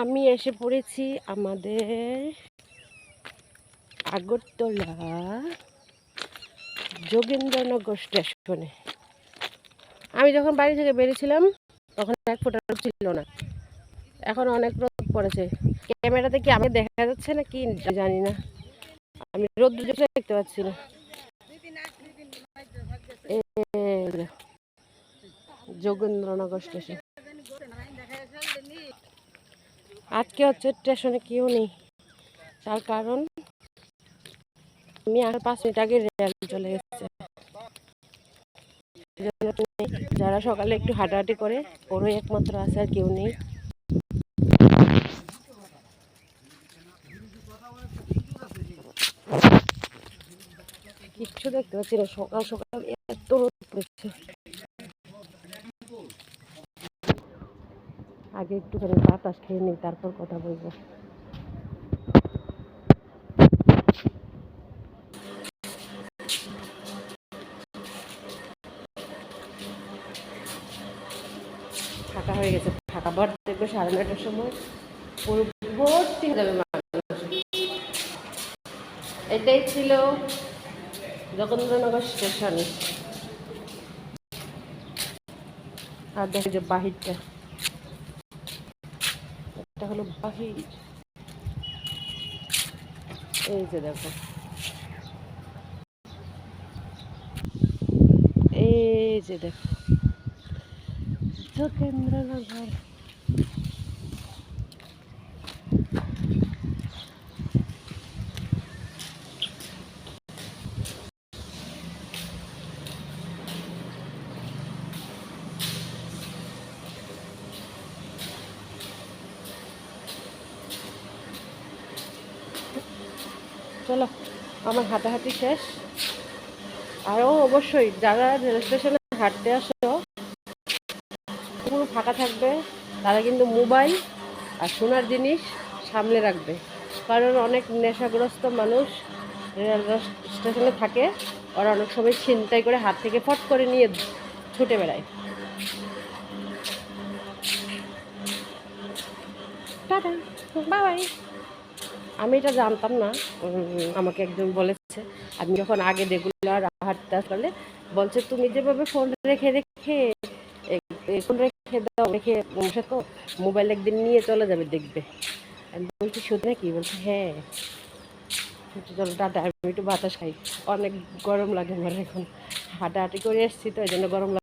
আমি এসে পড়েছি আমাদের আগরতলা যোগেন্দ্রনগর স্টেশনে। আমি যখন বাড়ি থেকে বেরিয়েছিলাম তখন এক ফোঁটা রোদ ছিল না, এখন অনেক রোদ পড়েছে। ক্যামেরাতে কি আমাকে দেখা যাচ্ছে না কি জানি না, আমি রোদ্র দেখতে পাচ্ছি না। যোগেন্দ্রনগর স্টেশন, আজকে হচ্ছে স্টেশনে কেউ নেই, তার কারণ আমি আর 5 মিনিট আগে রেল চলে গেছে। যারা সকালে একটু হাঁটাহাঁটি করে ওরই একমাত্র আছে, আর কেউ নেই। কিচ্ছু দেখতে পাচ্ছি না, সকাল সকাল এত রোদ পড়েছে। আগে একটুখানি বাতাস খেয়ে নিই, তারপর কথা বলবো। ফাঁকা হয়ে গেছে, ফাঁকা বার দেখবে 9:30টার সময় পুরো ভর্তি হয়ে যাবে মানুষ। এটাই ছিল যোগেন্দ্রনগর স্টেশন। আর দেখো যে বাহিরটা, এটা হলো বাহির। এই যে দেখো, এই যে দেখো যোগেন্দ্রনগর। চলো, আমার হাঁটাহাঁটি শেষ। আরও অবশ্যই যারা রেল স্টেশনে হাঁটতে আসো, পুরো ফাঁকা থাকবে, তারা কিন্তু মোবাইল আর সোনার জিনিস সামলে রাখবে, কারণ অনেক নেশাগ্রস্ত মানুষ রেল স্টেশনে থাকে, ওরা অনেক সময় ছিনতাই করে হাত থেকে ফট করে নিয়ে ছুটে বেড়ায়। Tata, bye. আমি এটা জানতাম না, আমাকে একজন বলেছে। আমি যখন আগে রেগুলার হাঁটতে আসলে বলছে, তুমি যেভাবে ফোন রেখে রেখে ফোন রেখে দাও, রেখে বসে তো মোবাইল একদিন নিয়ে চলে যাবে দেখবে। আমি বলছি সত্যি নাকি? বলছে হ্যাঁ। চলো টাটা, আমি একটু বাতাস খাই, অনেক গরম লাগে আমার এখন, হাঁটাহাঁটি করে এসছি তো এই জন্য গরম লাগে।